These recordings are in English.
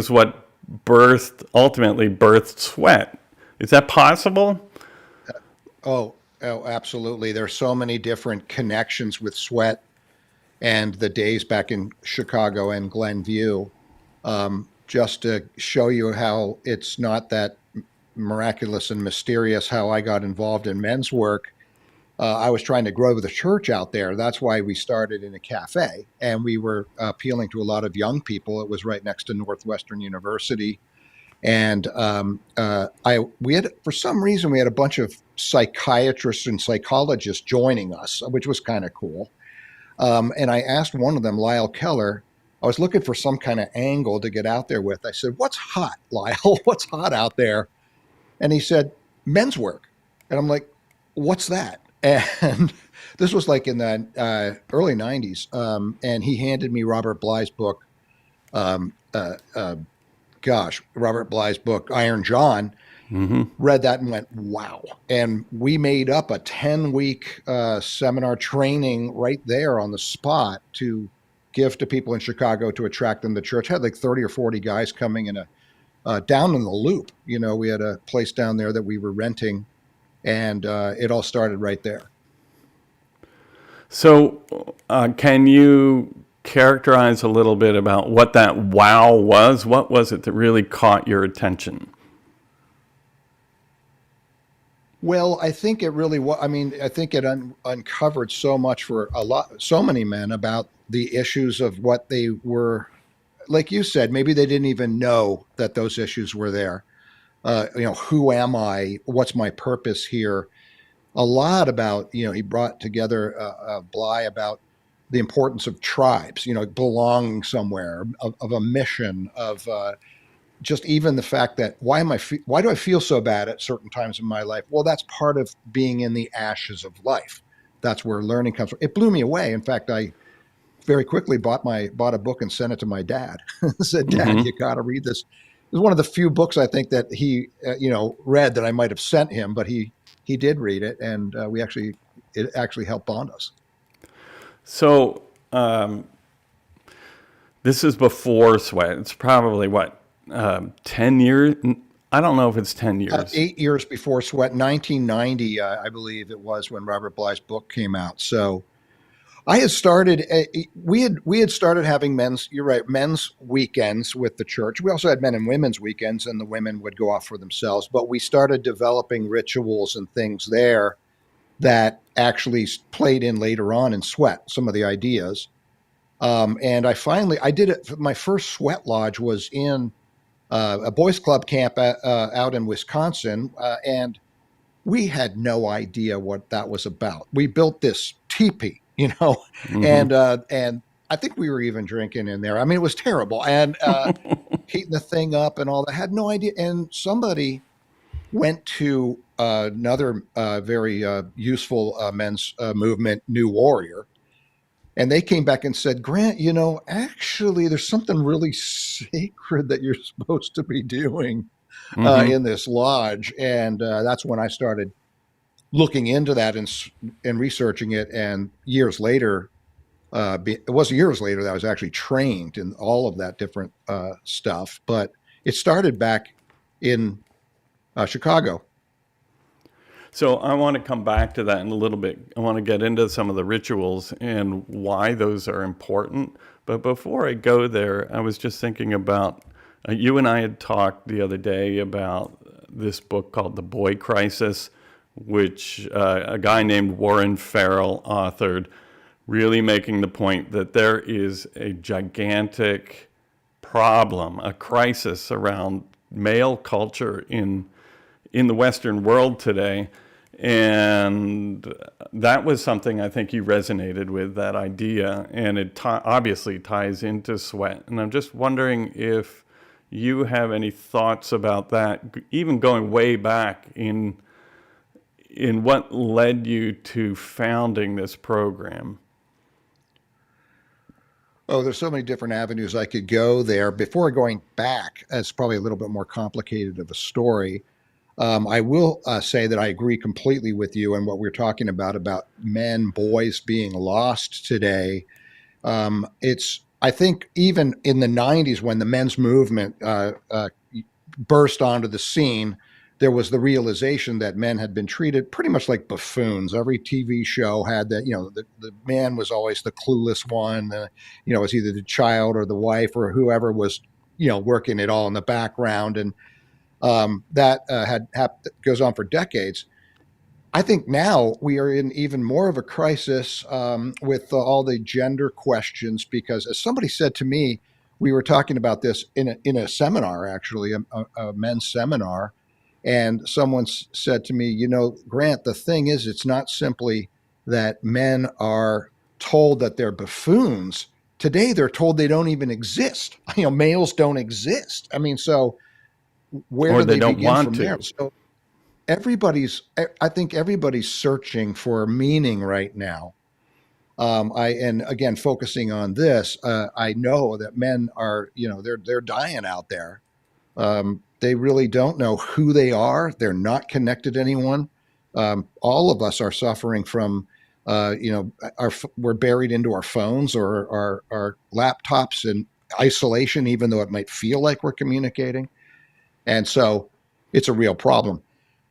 is what ultimately birthed SWET. Is that possible? Oh, absolutely. There's so many different connections with Sweat and the days back in Chicago and Glenview. Just to show you how it's not that miraculous and mysterious how I got involved in men's work. I was trying to grow the church out there. That's why we started in a cafe, and we were appealing to a lot of young people. It was right next to Northwestern University, and I we had for some reason we had a bunch of psychiatrists and psychologists joining us, which was kind of cool. And I asked one of them, Lyle Keller. I was looking for some kind of angle to get out there with. I said, "What's hot, Lyle? What's hot out there?" And he said, "Men's work." And I'm like, "What's that?" And this was like in the early '90s. And he handed me Robert Bly's book. Um, uh, uh, Robert Bly's book, Iron John. Read that and went, wow. And we made up a 10-week seminar training right there on the spot to give to people in Chicago to attract them to church. Had like 30 or 40 guys coming in down in the Loop. We had a place down there that we were renting, and it all started right there. So, can you characterize a little bit about what that wow was? What was it that really caught your attention? Well, I think it really was. I mean, I think it uncovered so much for so many men about the issues of what they were. Like you said, maybe they didn't even know that those issues were there. Who am I? What's my purpose here? A lot about, he brought together Bly about the importance of tribes, belonging somewhere, of a mission, of just even the fact that why do I feel so bad at certain times in my life? Well, that's part of being in the ashes of life. That's where learning comes from. It blew me away. In fact, I very quickly bought a book and sent it to my dad. Said, "Dad, you got to read this." It was one of the few books I think that he, read that I might have sent him, but he did read it, and it actually helped bond us. So, this is before SWET. It's probably what, 10 years? I don't know if it's 10 years. 8 years before Sweat, 1990, I believe it was when Robert Bly's book came out. So I had started. We had started having men's. You're right, men's weekends with the church. We also had men and women's weekends, and the women would go off for themselves. But we started developing rituals and things there that actually played in later on in Sweat. Some of the ideas, and I did it. My first Sweat lodge was in a boys' club camp out in Wisconsin, and we had no idea what that was about. We built this teepee, and I think we were even drinking in there. I mean, it was terrible, and heating the thing up and all that. Had no idea. And somebody went to another very useful men's movement, New Warrior. And they came back and said, "Grant, actually, there's something really sacred that you're supposed to be doing in this lodge." And that's when I started looking into that and researching it. And years later, it was years later that I was actually trained in all of that different stuff. But it started back in Chicago. So I want to come back to that in a little bit. I want to get into some of the rituals and why those are important. But before I go there, I was just thinking about you and I had talked the other day about this book called The Boy Crisis, which a guy named Warren Farrell authored, really making the point that there is a gigantic problem, a crisis around male culture in the Western world today. And that was something I think you resonated with, that idea, and it obviously ties into SWET. And I'm just wondering if you have any thoughts about that, even going way back in what led you to founding this program. Oh, there's so many different avenues I could go there. Before going back, it's probably a little bit more complicated of a story. I will say that I agree completely with you and what we're talking about men, boys being lost today. It's I think even in the 90s, when the men's movement burst onto the scene, there was the realization that men had been treated pretty much like buffoons. Every TV show had that, the man was always the clueless one. It was either the child or the wife or whoever was, working it all in the background. And that goes on for decades. I think now we are in even more of a crisis with all the gender questions because, as somebody said to me, we were talking about this in a seminar, actually, a men's seminar, and someone said to me, Grant, the thing is, it's not simply that men are told that they're buffoons. Today, they're told they don't even exist. Males don't exist. I mean, so where Or do they they don't begin want from there? to. So I think everybody's searching for meaning right now. And again, focusing on this, I know that men are, they're dying out there. They really don't know who they are. They're not connected to anyone. All of us are suffering from, we're buried into our phones or our laptops in isolation, even though it might feel like we're communicating. And so it's a real problem.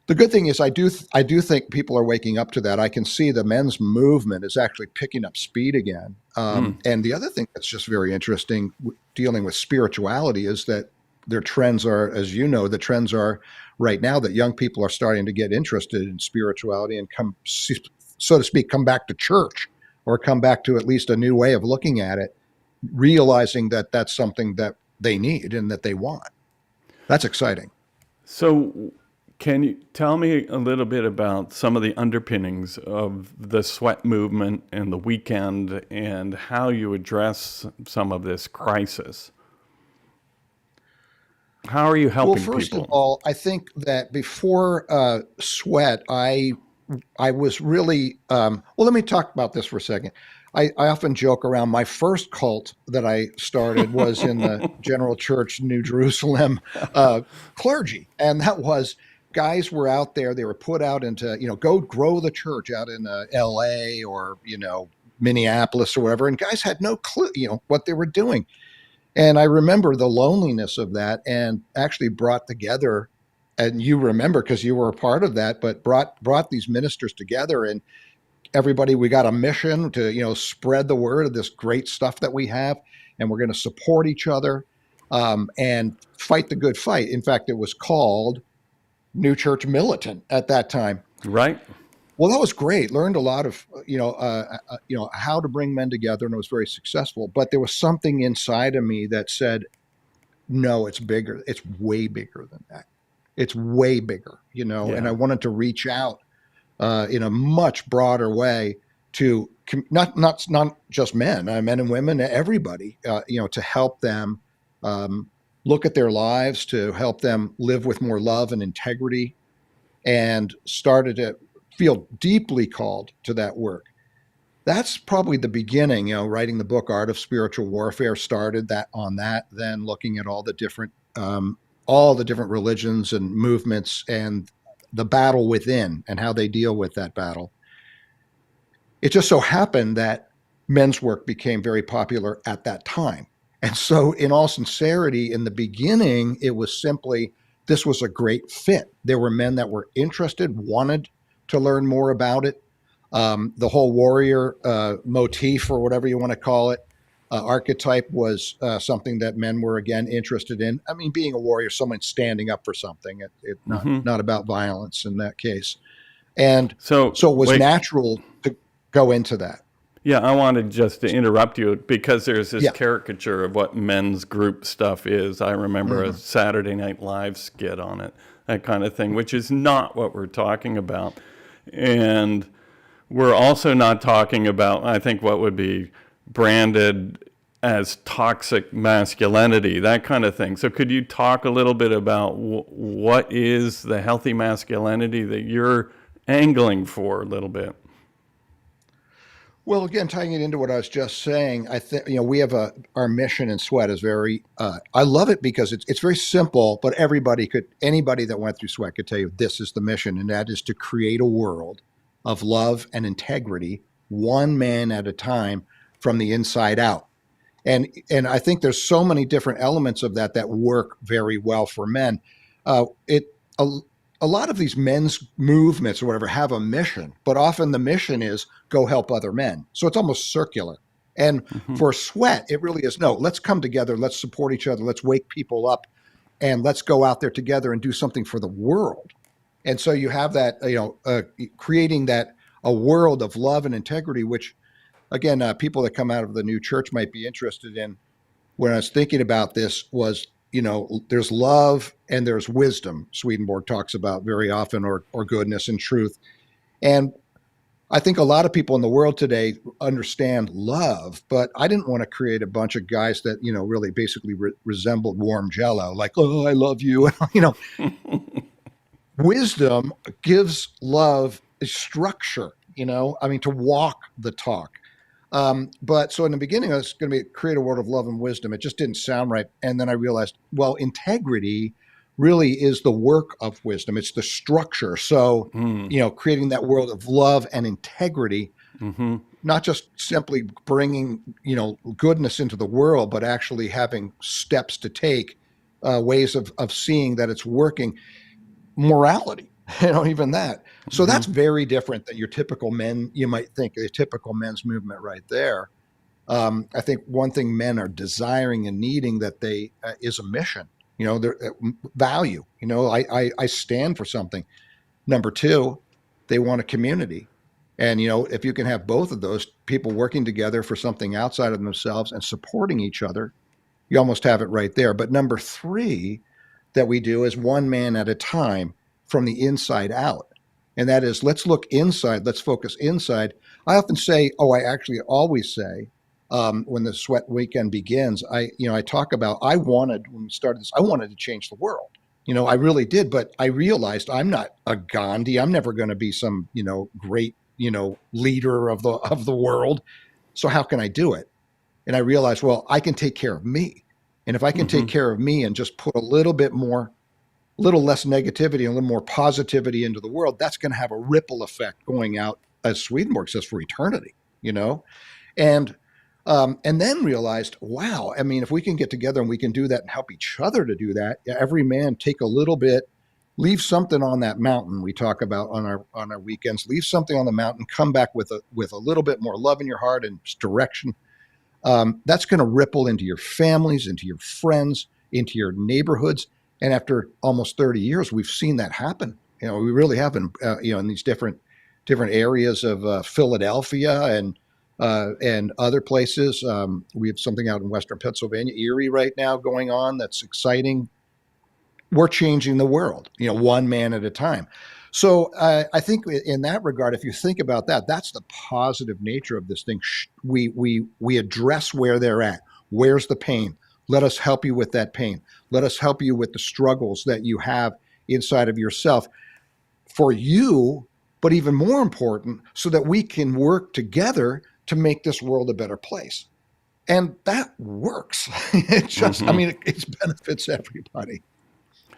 The good thing is, I do think people are waking up to that. I can see the men's movement is actually picking up speed again. Mm. And the other thing that's just very interesting, dealing with spirituality, is that their trends are, as you know, the trends are right now that young people are starting to get interested in spirituality and come, so to speak, come back to church or come back to at least a new way of looking at it, realizing that that's something that they need and that they want. That's exciting. So, can you tell me a little bit about some of the underpinnings of the sweat movement and the weekend and how you address some of this crisis? How are you Well, helping first of people? all, I think that before Sweat, I was really well. Let me talk about this for a second. I often joke around. My first cult that I started was in the General Church, New Jerusalem clergy, and that was guys were out there. They were put out into go grow the church out in L.A. or Minneapolis or whatever, and guys had no clue what they were doing. And I remember the loneliness of that and actually brought together, and you remember because you were a part of that, but brought these ministers together and everybody, we got a mission to, spread the word of this great stuff that we have, and we're going to support each other and fight the good fight. In fact, it was called New Church Militant at that time. Right? Well, that was great. Learned a lot of how to bring men together, and it was very successful. But there was something inside of me that said, "No, it's bigger. It's way bigger than that. It's way bigger." And Yeah. I wanted to reach out in a much broader way to not just men, men and women, everybody, to help them look at their lives, to help them live with more love and integrity, and started to feel deeply called to that work. That's probably the beginning. Writing the book Art of Spiritual Warfare started that on that. Then looking at all the different religions and movements and the battle within and how they deal with that battle. It just so happened that men's work became very popular at that time. And so, in all sincerity, in the beginning, it was simply this was a great fit. There were men that were interested, wanted to learn more about it. The whole warrior motif, or whatever you want to call it, archetype, was something that men were again interested in. I mean, being a warrior, someone standing up for something, it Hmm. not about violence in that case. And So, so it was wait, natural to go into that. yeah, I wanted just to interrupt you because there's this Yeah. caricature of what men's group stuff is. I remember a Hmm. Saturday Night Live skit on it, that kind of thing, which is not what we're talking about. And we're also not talking about, I think, what would be branded as toxic masculinity, that kind of thing. So, could you talk a little bit about what is the healthy masculinity that you're angling for a little bit? Well, again, tying it into what I was just saying, I think we have our mission in Sweat is very. I love it because it's very simple, but anybody that went through Sweat could tell you this is the mission, and that is to create a world of love and integrity, one man at a time, from the inside out. And I think there's so many different elements of that that work very well for men. It a lot of these men's movements or whatever have a mission, but often the mission is go help other men. So it's almost circular. And Hmm. for SWET, it really is no, let's come together, let's support each other, let's wake people up, and let's go out there together and do something for the world. And so you have that, creating that a world of love and integrity, which again, people that come out of the new church might be interested in. When I was thinking about this was, there's love and there's wisdom. Swedenborg talks about very often, or goodness and truth. And I think a lot of people in the world today understand love, but I didn't want to create a bunch of guys that, really basically resembled warm jello, like, oh, I love you. Wisdom gives love a structure, I mean, to walk the talk. But so in the beginning, I was going to create a world of love and wisdom. It just didn't sound right. And then I realized, well, integrity really is the work of wisdom. It's the structure. So, Mm. creating that world of love and integrity, Hmm. not just simply bringing, goodness into the world, but actually having steps to take, ways of seeing that it's working. Morality, even that. So Hmm. that's very different than your typical men. You might think a typical men's movement right there. I think one thing men are desiring and needing that they is a mission. Their value. I stand for something. Number two, they want a community, and if you can have both of those people working together for something outside of themselves and supporting each other, you almost have it right there. But number three that we do is one man at a time from the inside out. And that is, let's look inside, let's focus inside. I often say, I actually always say, when the SWET weekend begins, I talk about, when we started this, I wanted to change the world. I really did, but I realized I'm not a Gandhi. I'm never going to be some, great, leader of the world. So how can I do it? And I realized, well, I can take care of me. And if I can take Hmm. care of me and just put a little less negativity and a little more positivity into the world, that's going to have a ripple effect going out, as Swedenborg says, for eternity, And and then realized, wow, I mean, if we can get together and we can do that and help each other to do that, every man take a little bit, leave something on that mountain we talk about on our weekends, leave something on the mountain, come back with a little bit more love in your heart and direction. That's going to ripple into your families, into your friends, into your neighborhoods. And after almost 30 years, we've seen that happen. We really have in these different areas of Philadelphia and other places. We have something out in Western Pennsylvania, Erie, right now going on that's exciting. We're changing the world, one man at a time. So I think in that regard, if you think about that, that's the positive nature of this thing. We address where they're at. Where's the pain? Let us help you with that pain. Let us help you with the struggles that you have inside of yourself for you, but even more important, so that we can work together to make this world a better place. And that works. I Hmm. mean, it benefits everybody.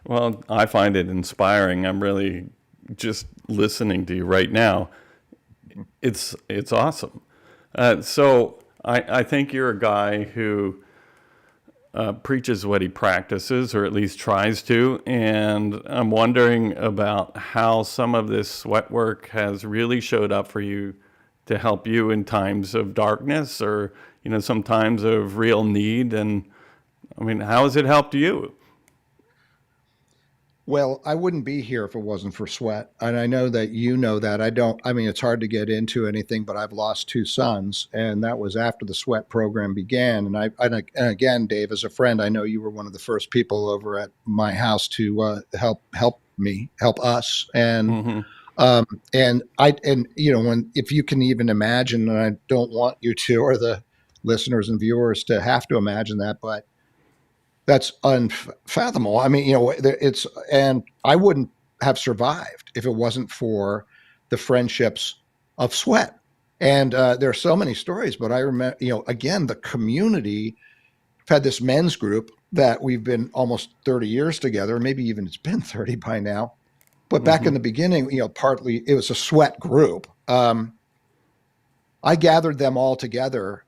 Well, I find it inspiring. I'm really just listening to you right now. It's awesome. So I think you're a guy who preaches what he practices, or at least tries to. And I'm wondering about how some of this sweat work has really showed up for you to help you in times of darkness, or some times of real need. And I mean, how has it helped you? Well, I wouldn't be here if it wasn't for sweat. And I know that you know that. I mean, it's hard to get into anything, but I've lost two sons, and that was after the sweat program began. And again, Dave, as a friend, I know you were one of the first people over at my house to help us. Hmm. Um, if you can even imagine, and I don't want you to, or the listeners and viewers to have to imagine that, but that's unfathomable. I mean, and I wouldn't have survived if it wasn't for the friendships of sweat. And there are so many stories, but I remember, again, the community had this men's group that we've been almost 30 years together, maybe even it's been 30 by now. But back Hmm. in the beginning, partly it was a sweat group. I gathered them all together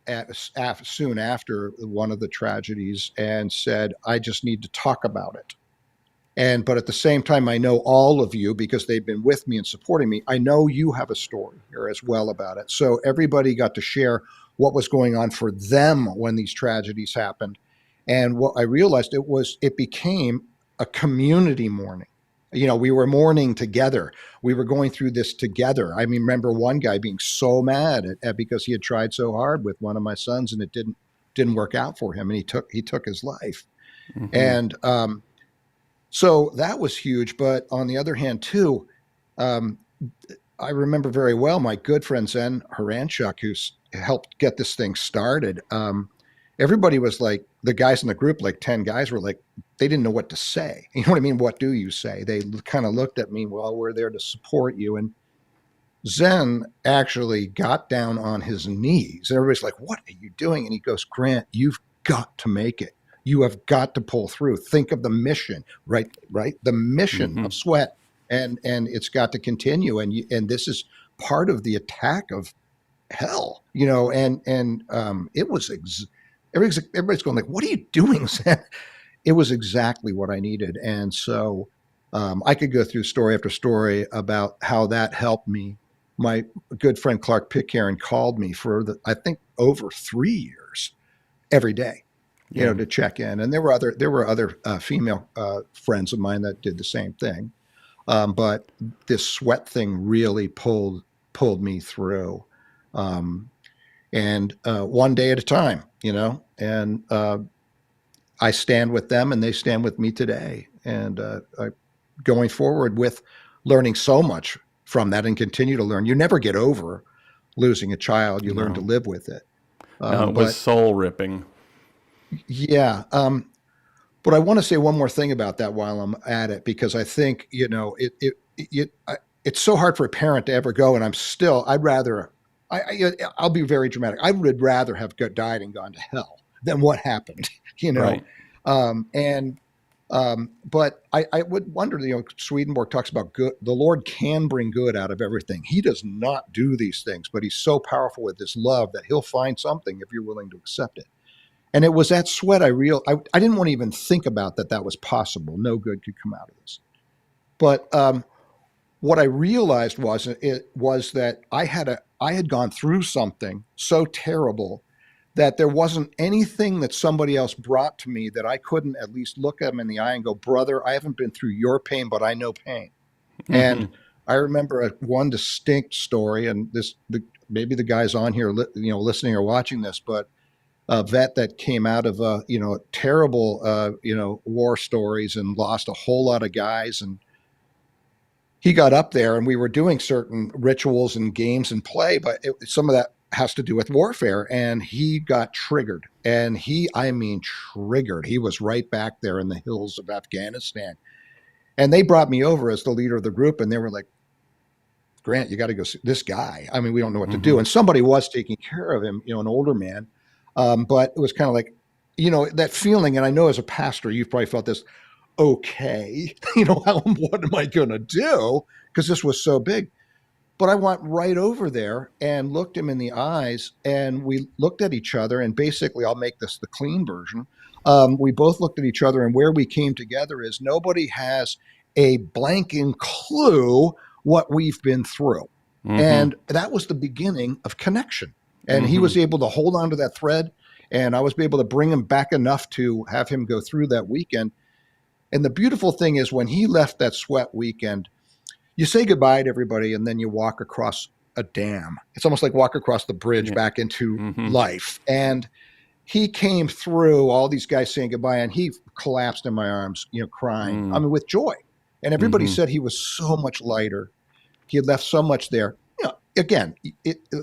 soon after one of the tragedies and said, I just need to talk about it. But at the same time, I know all of you because they've been with me and supporting me. I know you have a story here as well about it. So everybody got to share what was going on for them when these tragedies happened. And what I realized, it became a community mourning. We were mourning together. We were going through this together. I mean, remember one guy being so mad because he had tried so hard with one of my sons and it didn't work out for him, and he took his life. Mm-hmm. And so that was huge. But on the other hand, too, um, I remember very well my good friend Zen Haranchuk, who's helped get this thing started. Everybody was like, the guys in the group, like 10 guys, were like, they didn't know what to say. You know what I mean? What do you say? They kind of looked at me, well, we're there to support you. And Zen actually got down on his knees. Everybody's like, what are you doing? And he goes, Grant, you've got to make it. You have got to pull through. Think of the mission, right? Right. The mission Mm-hmm. of SWET, and it's got to continue. And this is part of the attack of hell, and it was everybody's going like, what are you doing, Zen? It was exactly what I needed. And so I could go through story after story about how that helped me. My good friend Clark Pitcairn called me for I think over 3 years every day, Yeah. to check in. And there were other female friends of mine that did the same thing. But this SWET thing really pulled me through, um, and one day at a time, and I stand with them and they stand with me today. And going forward with learning so much from that and continue to learn. You never get over losing a child. You learn to No. live with it. No, it was But soul ripping. yeah, but I want to say one more thing about that while I'm at it, because I think, it's so hard for a parent to ever go. And I'll be very dramatic. I would rather have died and gone to hell than what happened, you know? Right. And but I would wonder, Swedenborg talks about good. The Lord can bring good out of everything. He does not do these things, but he's so powerful with his love that he'll find something if you're willing to accept it. And it was that SWET I didn't want to even think about that was possible. No good could come out of this. But what I realized was that I had gone through something so terrible that there wasn't anything that somebody else brought to me that I couldn't at least look them in the eye and go, brother, I haven't been through your pain, but I know pain. Mm-hmm. And I remember one distinct story, and maybe the guys on here, listening or watching this, but a vet that came out of terrible war stories and lost a whole lot of guys, and he got up there and we were doing certain rituals and games and play, but some of that has to do with warfare, and he got triggered, and I mean triggered. He was right back there in the hills of Afghanistan, and they brought me over as the leader of the group, and they were like, Grant, you got to go see this guy. I mean, we don't know what to Mm-hmm. do. And somebody was taking care of him, an older man. But it was kind of like, that feeling. And I know as a pastor, you've probably felt this, okay, what am I going to do? Because this was so big. But I went right over there and looked him in the eyes, and we looked at each other. And basically, I'll make this the clean version. We both looked at each other, and where we came together is nobody has a blanking clue what we've been through. Mm-hmm. And that was the beginning of connection. And he Mm-hmm. was able to hold on to that thread, and I was able to bring him back enough to have him go through that weekend. And the beautiful thing is, when he left that SWET weekend, you say goodbye to everybody and then you walk across a dam. It's almost like walk across the bridge Yeah. back into Mm-hmm. life. And he came through all these guys saying goodbye, and he collapsed in my arms, crying. I Mm. mean, with joy. And everybody Mm-hmm. said he was so much lighter. He had left so much there. Again,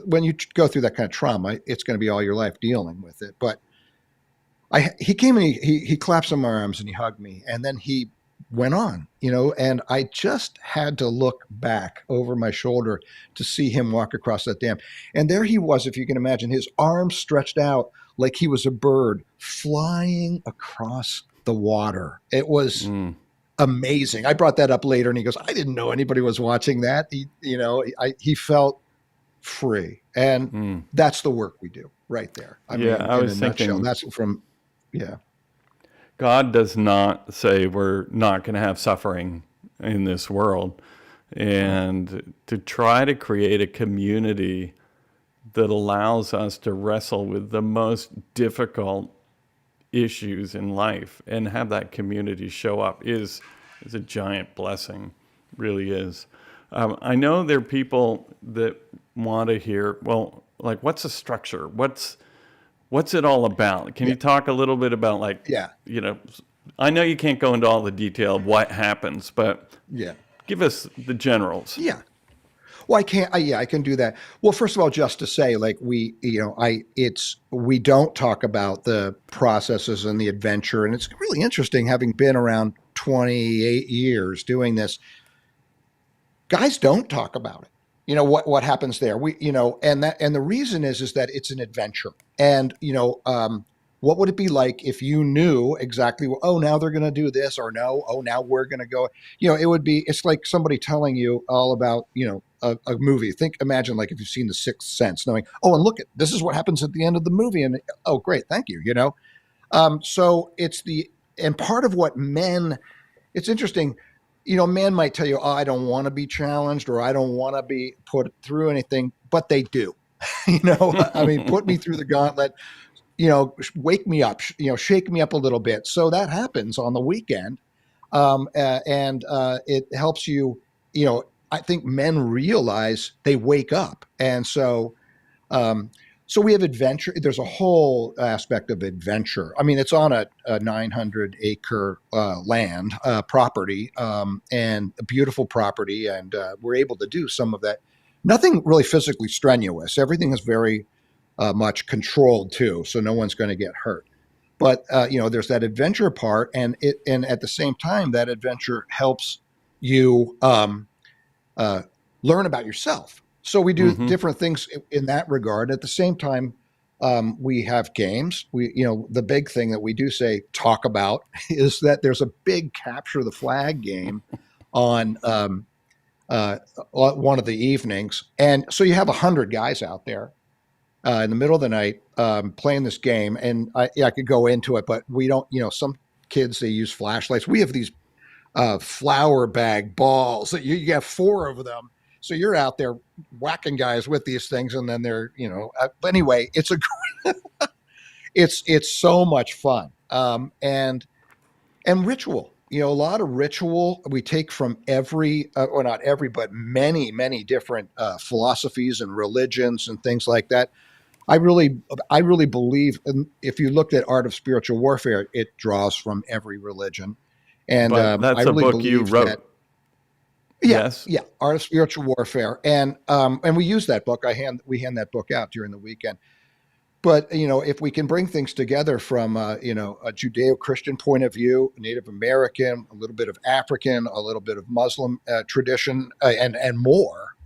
when you go through that kind of trauma, it's going to be all your life dealing with it. But he came and he collapsed in my arms and he hugged me, and then he went on, and I just had to look back over my shoulder to see him walk across that dam. And there he was, if you can imagine, his arms stretched out like he was a bird flying across the water. It was Mm. amazing. I brought that up later, and he goes, I didn't know anybody was watching that. He felt free. And Mm. that's the work we do right there. I Yeah, mean, I in a was nutshell, thinking that's from, yeah, God does not say we're not going to have suffering in this world. right. And to try to create a community that allows us to wrestle with the most difficult issues in life and have that community show up is a giant blessing, really is. I know there are people that want to hear, well, like, what's the structure? What's it all about? Can Yeah, you talk a little bit about, like, yeah, you know, I know you can't go into all the detail of what happens, but yeah, give us the generals. yeah. Well, I can't. Yeah, I can do that. Well, first of all, just to say, like we don't talk about the processes and the adventure, and it's really interesting having been around 28 years doing this. Guys don't talk about it. What happens there. And the reason is that it's an adventure. And what would it be like if you knew exactly? Oh, now they're going to do this, or no, oh, now we're going to go. It's like somebody telling you all about a movie. Imagine like if you've seen The Sixth Sense, knowing, oh, and look, this is what happens at the end of the movie, and oh, great, thank you. So it's the and part of what men. It's interesting. Men might tell you, oh, I don't want to be challenged or I don't want to be put through anything, but they do. I mean, put me through the gauntlet, wake me up, shake me up a little bit. So that happens on the weekend. And it helps you, I think men realize they wake up. And um, so we have adventure. There's a whole aspect of adventure. I mean, it's on a 900-acre land property, and a beautiful property, and we're able to do some of that. Nothing really physically strenuous. Everything is very much controlled too, so no one's going to get hurt. But there's that adventure part, and at the same time, that adventure helps you uh, learn about yourself. So we do Mm-hmm. different things in that regard. At the same time, we have games. The big thing that we do say talk about is that there's a big capture the flag game on one of the evenings, and so you have 100 guys out there in the middle of the night playing this game. And I could go into it, but we don't. Some kids, they use flashlights. We have these flour bag balls that you have four of them. So you're out there whacking guys with these things, and then they're, anyway, it's so much fun. And ritual, a lot of ritual we take from every, or not every, but many, many different philosophies and religions and things like that. I really, I really believe, and if you looked at Art of Spiritual Warfare, it draws from every religion. And But I that's a really book you believe that, wrote. yeah, Yes. yeah, Art of Spiritual Warfare, and we use that book. We hand that book out during the weekend. But if we can bring things together from a Judeo-Christian point of view, Native American, a little bit of African, a little bit of Muslim tradition, and more,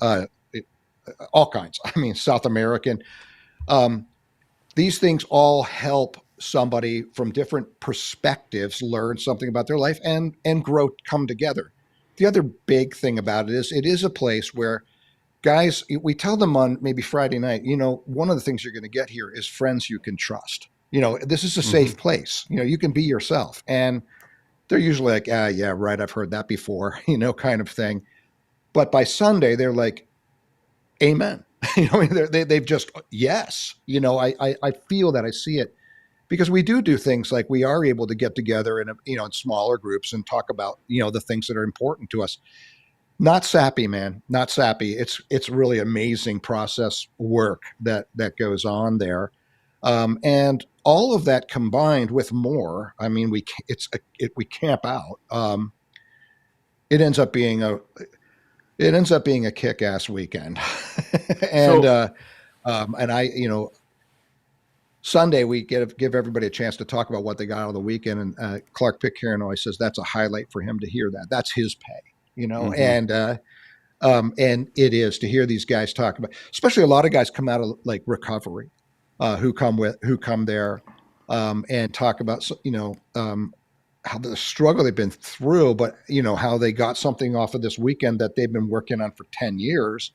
all kinds. I mean, South American. Um, these things all help somebody from different perspectives learn something about their life and grow, come together. The other big thing about it is a place where guys, we tell them on maybe Friday night, one of the things you're going to get here is friends you can trust. This is a Mm-hmm. safe place. You can be yourself. And they're usually like, ah, yeah, right, I've heard that before, kind of thing. But by Sunday, they're like, amen. They've just, yes. I feel that, I see it, because we do things like we are able to get together in smaller groups and talk about, the things that are important to us. Not sappy, man, not sappy. It's really amazing process work that goes on there. And all of that combined with more, I mean, we camp out. It ends up being a kick-ass weekend. and So, uh, and I, Sunday we give everybody a chance to talk about what they got out of the weekend. And Clark Pitcairn always says that's a highlight for him to hear that. That's his pay, mm-hmm. and it is to hear these guys talk about, especially a lot of guys come out of like recovery, who come there, and talk about, how the struggle they've been through, but how they got something off of this weekend that they've been working on for 10 years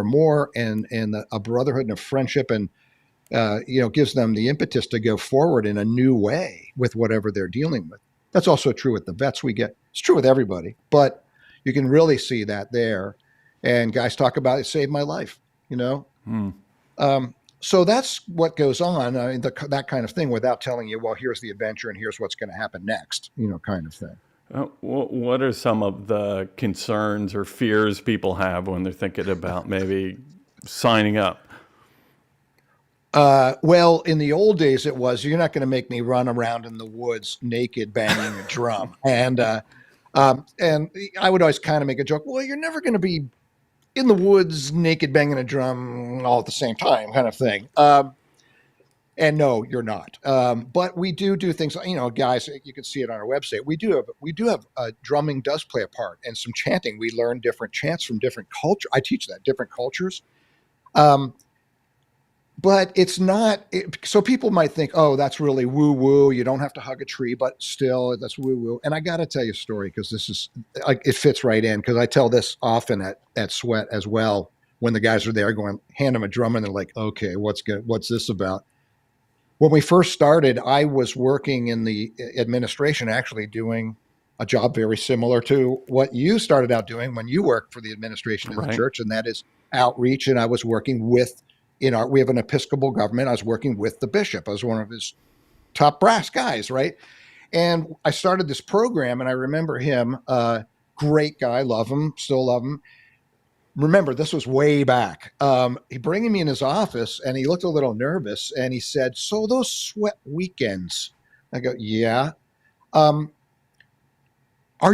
or more, and a brotherhood and a friendship, and gives them the impetus to go forward in a new way with whatever they're dealing with. That's also true with the vets we get. It's true with everybody, but you can really see that there. And guys talk about it saved my life, you know. So that's what goes on. I mean, that kind of thing, without telling you, well, here's the adventure and here's what's going to happen next, kind of thing. What are some of the concerns or fears people have when they're thinking about maybe signing up? Well, in the old days, it was, you're not going to make me run around in the woods naked banging a drum. And I would always kind of make a joke. Well, you're never going to be in the woods naked banging a drum all at the same time, kind of thing. And no, you're not. But we do things. Guys, you can see it on our website. We do have drumming does play a part, and some chanting. We learn different chants from different culture. I teach that different cultures. But it's not. So people might think, oh, that's really woo woo. You don't have to hug a tree, but still, that's woo woo. And I got to tell you a story, because this is it fits right in, because I tell this often at SWET as well. When the guys are there, going, hand them a drum, and they're like, okay, what's this about? When we first started, I was working in the administration, actually doing a job very similar to what you started out doing when you worked for the administration in the Right. church, and that is outreach. And I was working with, we have an Episcopal government. I was working with the bishop. I was one of his top brass guys, right? And I started this program, and I remember him, great guy, love him, still love him. Remember, this was way back. He bringing me in his office, and he looked a little nervous, and he said, "So those SWET weekends?" I go, "Yeah." Are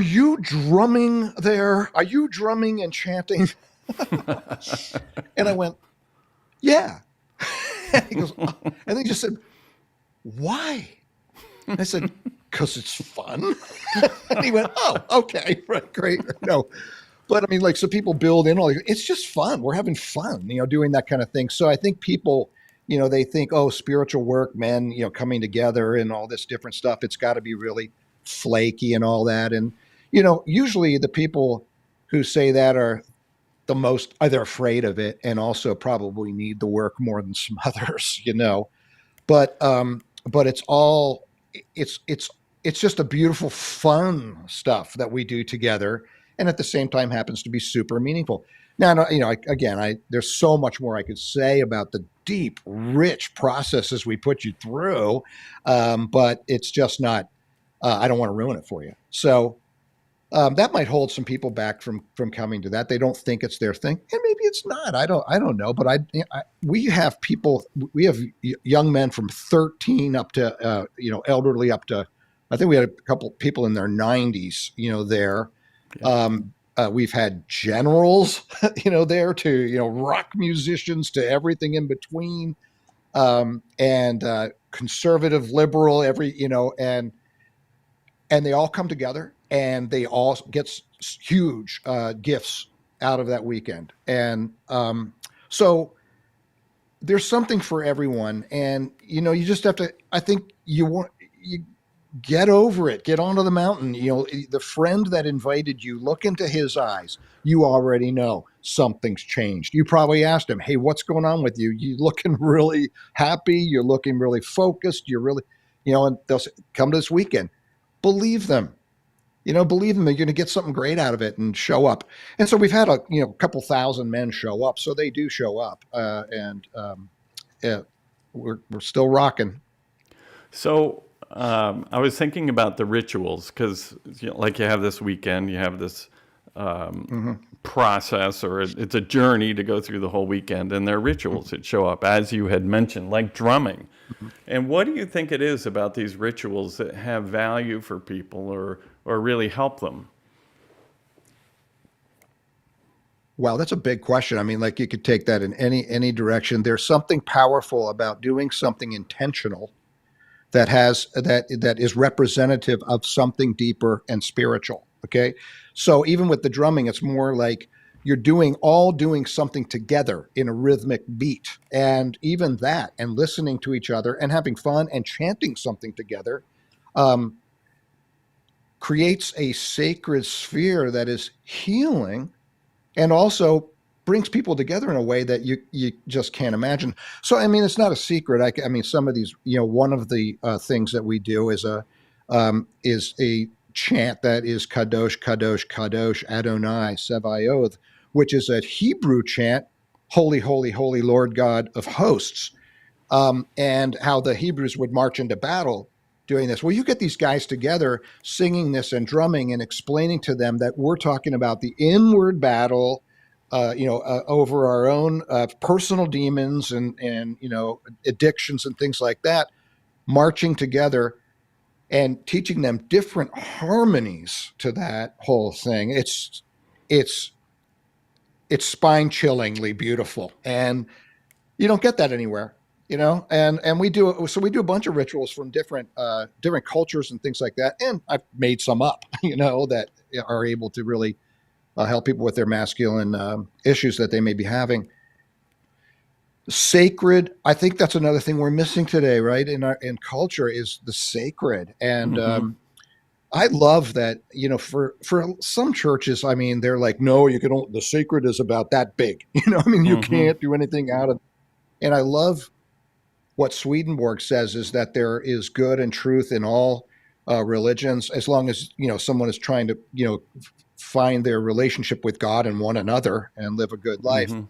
you drumming there? Are you drumming and chanting? And I went, "Yeah." And he goes, oh. And they just said, "Why?" I said, "Because it's fun." And he went, "Oh, okay, right, great." No, but I mean, like, so people build in all, it's just fun. We're having fun, doing that kind of thing. So I think people, they think, oh, spiritual work, men, coming together and all this different stuff. It's got to be really flaky and all that. And, usually the people who say that are the most either afraid of it, and also probably need the work more than some others, but it's just a beautiful, fun stuff that we do together, and at the same time happens to be super meaningful. Now, there's so much more I could say about the deep, rich processes we put you through, but it's just not. I don't want to ruin it for you. So that might hold some people back from coming to that. They don't think it's their thing, and maybe it's not. I don't know. But we have people. We have young men from 13 up to elderly up to. I think we had a couple people in their 90s. There. Yeah. We've had generals, there, to rock musicians, to everything in between, and conservative, liberal, and they all come together, and they all get huge gifts out of that weekend. And so there's something for everyone. And, you just have to, I think you get over it, get onto the mountain. The friend that invited you, look into his eyes. You already know something's changed. You probably asked him, hey, what's going on with you? You looking really happy. You're looking really focused. You're really, and they'll say, come to this weekend. Believe them. Believe them. You're going to get something great out of it, and show up. And so we've had a couple thousand men show up. So they do show up, and yeah, we're still rocking. So I was thinking about the rituals, because like you have this weekend, you have this process, or it's a journey to go through the whole weekend, and there are rituals that show up, as you had mentioned, like drumming. And what do you think it is about these rituals that have value for people, or really help them? Wow, that's a big question. I mean, like, you could take that in any direction. There's something powerful about doing something intentional that is representative of something deeper and spiritual. Okay, so even with the drumming, it's more like you're doing something together in a rhythmic beat, and even that, and listening to each other and having fun and chanting something together, um, creates a sacred sphere that is healing, and also brings people together in a way that you just can't imagine. So I mean, it's not a secret. I mean, some of these, one of the things that we do is a chant that is Kadosh, Kadosh, Kadosh, Adonai, Sevaioth, which is a Hebrew chant, Holy, Holy, Holy Lord God of hosts, and how the Hebrews would march into battle doing this. Well, you get these guys together singing this and drumming and explaining to them that we're talking about the inward battle, over our own personal demons and addictions and things like that, marching together and teaching them different harmonies to that whole thing. It's spine chillingly beautiful, and you don't get that anywhere, and we do a bunch of rituals from different cultures and things like that, and I've made some up that are able to really help people with their masculine issues that they may be having. Sacred, I think that's another thing we're missing today, right? In culture, is the sacred. And Mm-hmm. I love that, for some churches, I mean, they're like, no, you can only, the sacred is about that big. I mean, you Mm-hmm. can't do anything out of. And I love what Swedenborg says, is that there is good and truth in all religions, as long as someone is trying to find their relationship with God and one another and live a good life. Mm-hmm.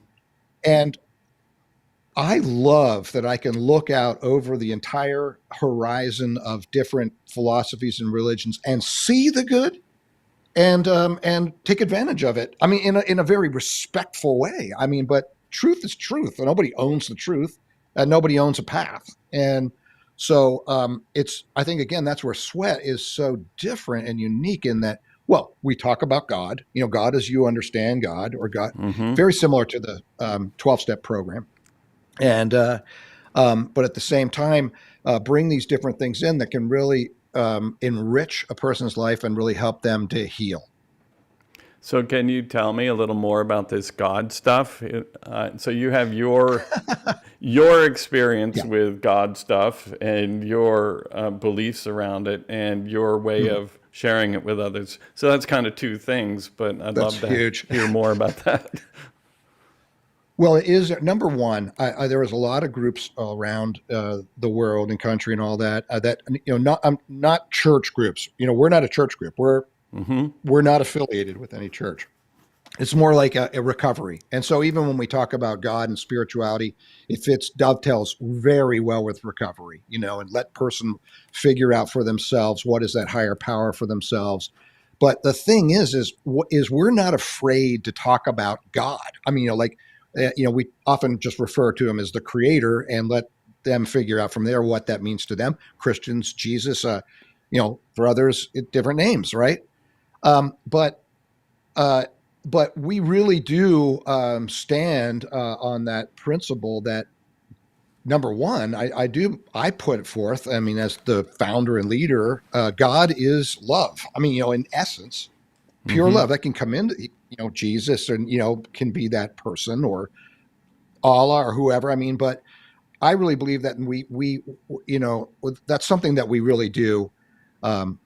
And I love that I can look out over the entire horizon of different philosophies and religions and see the good and take advantage of it. I mean, in a very respectful way. I mean, but truth is truth. Nobody owns the truth, and nobody owns a path. And so it's. I think again that's where Sweat is so different and unique in that. Well, we talk about God. God as you understand God, or God, Mm-hmm. very similar to the 12-step program. And but at the same time, bring these different things in that can really enrich a person's life and really help them to heal. So can you tell me a little more about this God stuff? So you have your experience Yeah. with God stuff and your beliefs around it and your way Mhm. of sharing it with others. So that's kind of two things, but I'd That's love to huge. hear more about that. Well, it is number one. There was a lot of groups around the world and country and all that. That not church groups. We're not a church group. Mm-hmm. We're not affiliated with any church. It's more like a recovery. And so even when we talk about God and spirituality, it dovetails very well with recovery, and let person figure out for themselves what is that higher power for themselves. But the thing is we're not afraid to talk about God. I mean, we often just refer to him as the creator and let them figure out from there what that means to them. Christians, Jesus, for others, different names, right? But uh, but we really do stand on that principle that number one, I put it forth. I mean, as the founder and leader, God is love. I mean, in essence, pure Mm-hmm. love that can come into Jesus, and can be that person, or Allah, or whoever. I mean, but I really believe that we that's something that we really do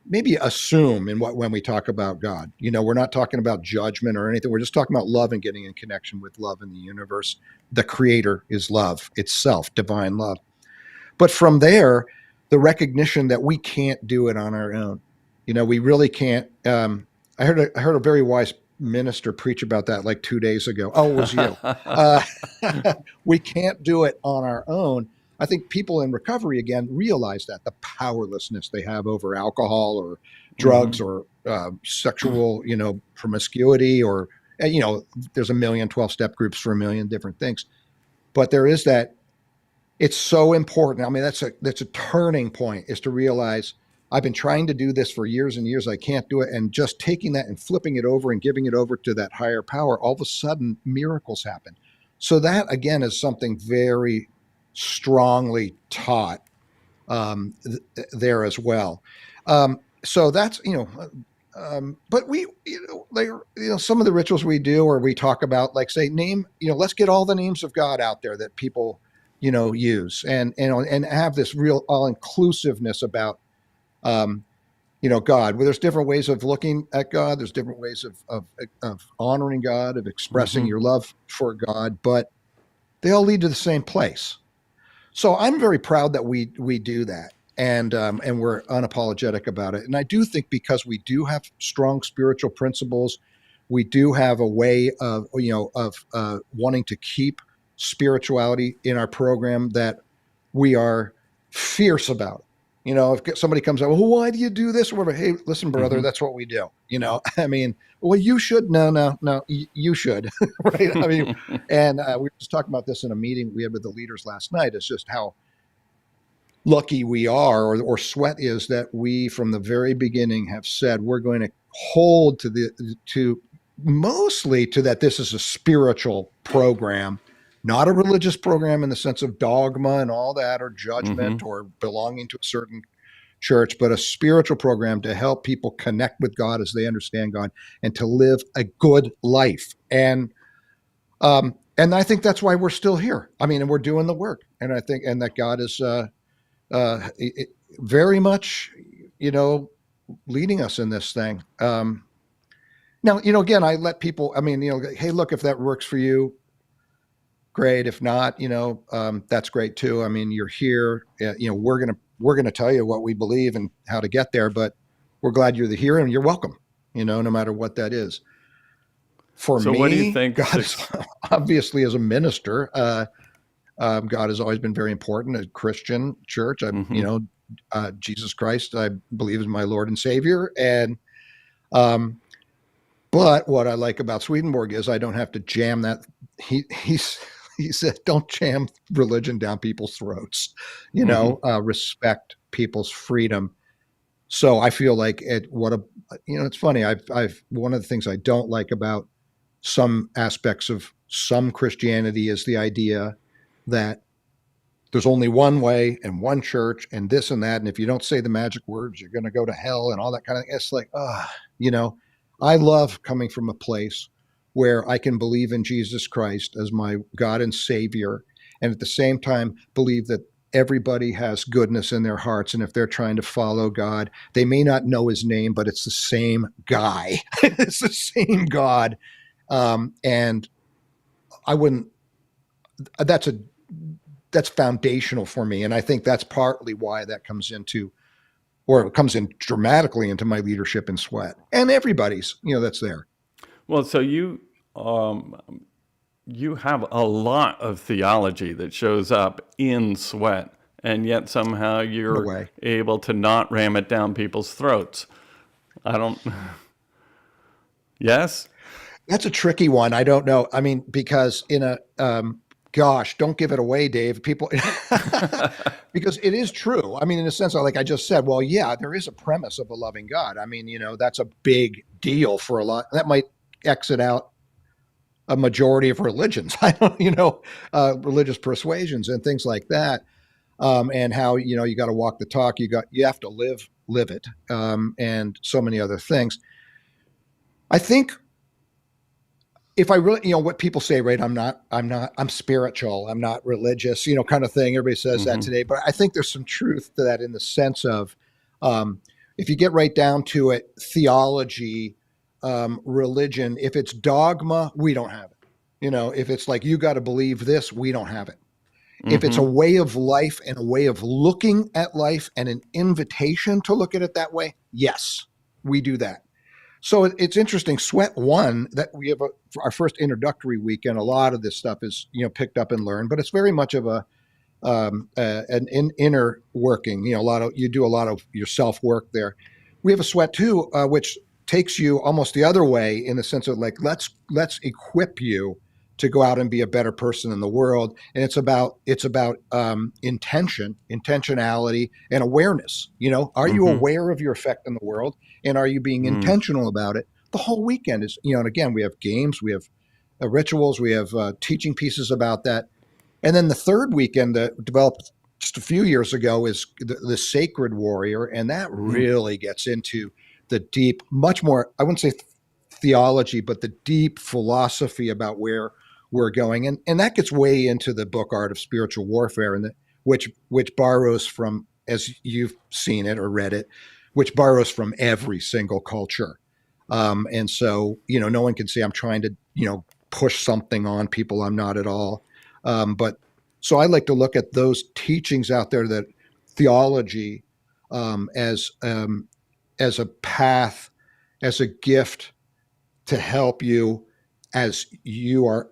maybe assume when we talk about God. We're not talking about judgment or anything. We're just talking about love and getting in connection with love in the universe. The creator is love itself, divine love. But from there, the recognition that we can't do it on our own. We really can't. I heard a very wise minister preach about that like 2 days ago. Oh, it was you. Uh, we can't do it on our own. I think people in recovery again realize that the powerlessness they have over alcohol or Mm-hmm. drugs or sexual, promiscuity, or there's a million 12-step groups for a million different things. But there is that. It's so important. I mean, that's a turning point, is to realize I've been trying to do this for years and years. I can't do it. And just taking that and flipping it over and giving it over to that higher power, all of a sudden miracles happen. So that again is something very strongly taught there as well. So that's but we some of the rituals we do, or we talk about, like, say, name, let's get all the names of God out there that people use, and have this real all inclusiveness about um, God. Well, there's different ways of looking at God. There's different ways of honoring God, of expressing Hmm. your love for God, but they all lead to the same place. So I'm very proud that we do that, and we're unapologetic about it. And I do think because we do have strong spiritual principles, we do have a way of wanting to keep spirituality in our program, that we are fierce about it. If somebody comes up, well, why do you do this? Or whatever. Hey, listen, brother, Hmm. that's what we do. I mean, well, you should. No, no, no, you should. Right? I mean, and we were just talking about this in a meeting we had with the leaders last night. It's just how lucky we are, or SWET is, that we from the very beginning have said we're going to hold to mostly to that this is a spiritual program, not a religious program in the sense of dogma and all that, or judgment, Hmm. or belonging to a certain church, but a spiritual program to help people connect with God as they understand God, and to live a good life. And I think that's why we're still here. I mean, and we're doing the work. And I think, and that God is very much, you know, leading us in this thing. Now, again, I let people, I mean, hey, look, if that works for you, great. If not, that's great too. I mean, you're here. We're gonna tell you what we believe and how to get there, but we're glad you're here and you're welcome. No matter what that is. For So what do you me, think? God is obviously, as a minister, God has always been very important. A Christian church, Hmm. Jesus Christ, I believe, is my Lord and Savior. And um, but what I like about Swedenborg is I don't have to jam that. He said, don't jam religion down people's throats. Hmm. Respect people's freedom. So I feel like it's funny. I've one of the things I don't like about some aspects of some Christianity is the idea that there's only one way and one church and this and that. And if you don't say the magic words, you're going to go to hell and all that kind of thing. It's like, you know, I love coming from a place where I can believe in Jesus Christ as my God and Savior, and at the same time believe that everybody has goodness in their hearts. And if they're trying to follow God, they may not know his name, but it's the same guy. It's the same God. And I wouldn't, that's a that's foundational for me, and I think that's partly why that comes into, or it comes in dramatically into, my leadership in SWET, and everybody's that's there. Well, so um, you have a lot of theology that shows up in Sweat, and yet somehow In a you're way, able to not ram it down people's throats. I don't. Yes. that's a tricky one. I don't know. I mean, because in a gosh, don't give it away, Dave. People, because it is true. I mean, in a sense, like I just said, well, yeah, there is a premise of a loving God. I mean, that's a big deal for a lot. That might exit out a majority of religions. I don't, religious persuasions and things like that. And how you got to walk the talk. You have to live it, and so many other things. I think if I really, what people say, right? I'm spiritual. I'm not religious, kind of thing. Everybody says that Hmm. today, but I think there's some truth to that, in the sense of, um, if you get right down to it, theology, religion, if it's dogma, we don't have it. If it's like, you got to believe this, we don't have it. If it's a Hmm. way of life and a way of looking at life and an invitation to look at it that way, yes, we do that. So it's interesting. SWET one, that we have for our first introductory weekend. A lot of this stuff is picked up and learned, but it's very much of an inner working. You do a lot of your self work there. We have a SWET two, which takes you almost the other way, in the sense of, like, let's equip you to go out and be a better person in the world. And it's about intentionality, and awareness. Are you Hmm. aware of your effect in the world, and are you being Mm. intentional about it? The whole weekend is, and again, we have games, we have rituals, we have teaching pieces about that. And then the third weekend that developed just a few years ago is the Sacred Warrior, and that Mm. really gets into the deep, much more, I wouldn't say theology, but the deep philosophy about where we're going, and that gets way into the book Art of Spiritual Warfare, and which borrows from, as you've seen it or read it, which borrows from every single culture. And so, no one can say I'm trying to, push something on people. I'm not at all. But so I like to look at those teachings out there, that theology, um, as um, as a path, as a gift to help you as you are,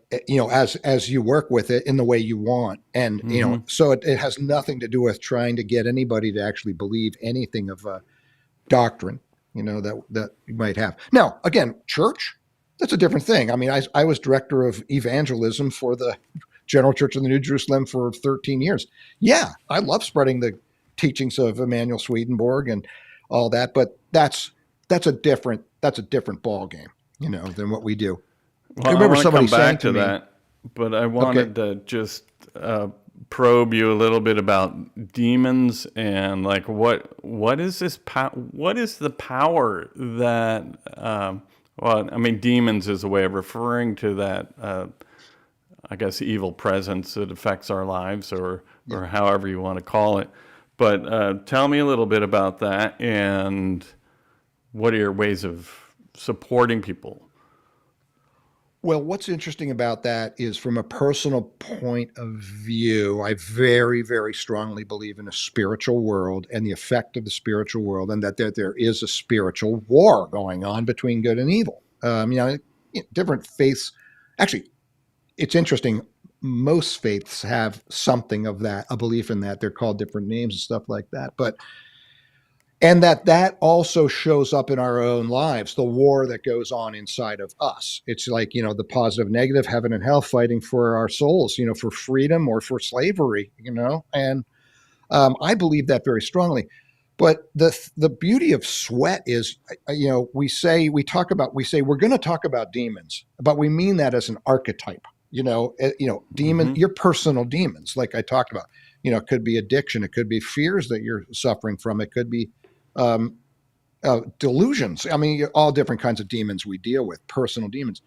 as you work with it in the way you want. And, Mm-hmm. so it has nothing to do with trying to get anybody to actually believe anything of doctrine, that you might have. Now, again, church, that's a different thing. I mean, I was director of evangelism for the General Church of the New Jerusalem for 13 years. Yeah, I love spreading the teachings of Emanuel Swedenborg and all that, but that's a different ball game, than what we do. I Well, I remember want to somebody come saying back to to me, that, but I okay, wanted to just probe you a little bit about demons and like what is this what is the power that well, I mean, demons is a way of referring to that I guess evil presence that affects our lives, yeah. or however you want to call it. But tell me a little bit about that, and what are your ways of supporting people? Well, what's interesting about that is, from a personal point of view, I very, very strongly believe in a spiritual world and the effect of the spiritual world, and that there is a spiritual war going on between good and evil. Different faiths. Actually, it's interesting. Most faiths have something of that, a belief in that. They're called different names and stuff like that. But and that also shows up in our own lives, the war that goes on inside of us. It's like, the positive, negative, heaven and hell, fighting for our souls, for freedom or for slavery, and I believe that very strongly. But the beauty of sweat is, we say we're going to talk about demons, but we mean that as an archetype. Demon, Mm-hmm. your personal demons, like I talked about. It could be addiction, it could be fears that you're suffering from, it could be um, delusions. I mean, all different kinds of demons we deal with, personal demons.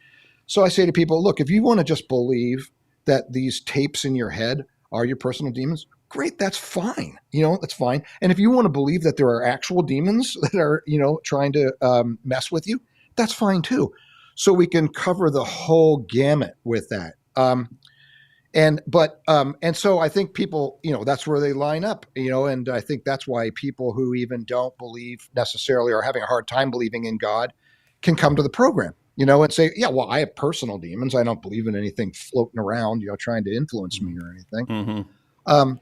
So I say to people, look, if you want to just believe that these tapes in your head are your personal demons, great, that's fine. That's fine. And if you want to believe that there are actual demons that are, trying to mess with you, that's fine too. So we can cover the whole gamut with that. And so I think people, that's where they line up, and I think that's why people who even don't believe necessarily, or having a hard time believing in God, can come to the program, and say, yeah, well, I have personal demons. I don't believe in anything floating around, trying to influence me or anything. Mm-hmm. Um,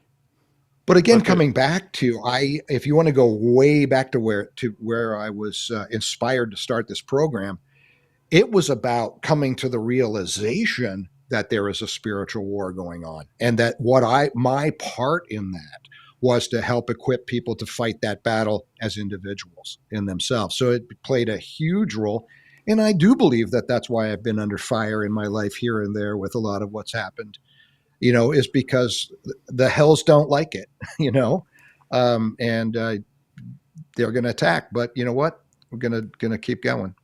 but again, Okay. coming back to, if you want to go way back to where I was inspired to start this program, it was about coming to the realization that there is a spiritual war going on, and that my part in that was to help equip people to fight that battle as individuals in themselves. So it played a huge role. And I do believe that that's why I've been under fire in my life here and there with a lot of what's happened, is because the hells don't like it, and they're going to attack. But you know what? We're going to keep going.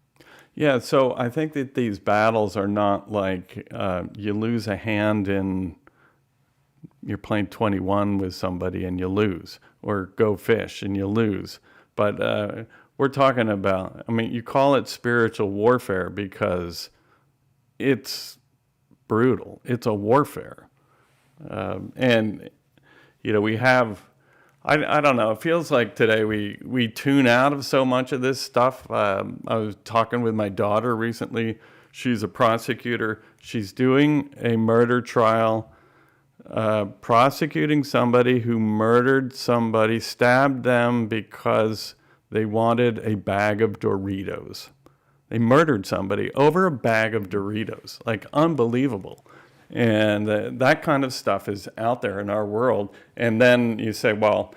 Yeah, so I think that these battles are not like you lose a hand in you're playing 21 with somebody and you lose, or go fish and you lose. But we're talking about, I mean, you call it spiritual warfare because it's brutal. It's a warfare. And, we have, I don't know, it feels like today we tune out of so much of this stuff. I was talking with my daughter recently. She's a prosecutor. She's doing a murder trial, prosecuting somebody who murdered somebody, stabbed them because they wanted a bag of Doritos. They murdered somebody over a bag of Doritos. Like, unbelievable. And that kind of stuff is out there in our world. And then you say, well,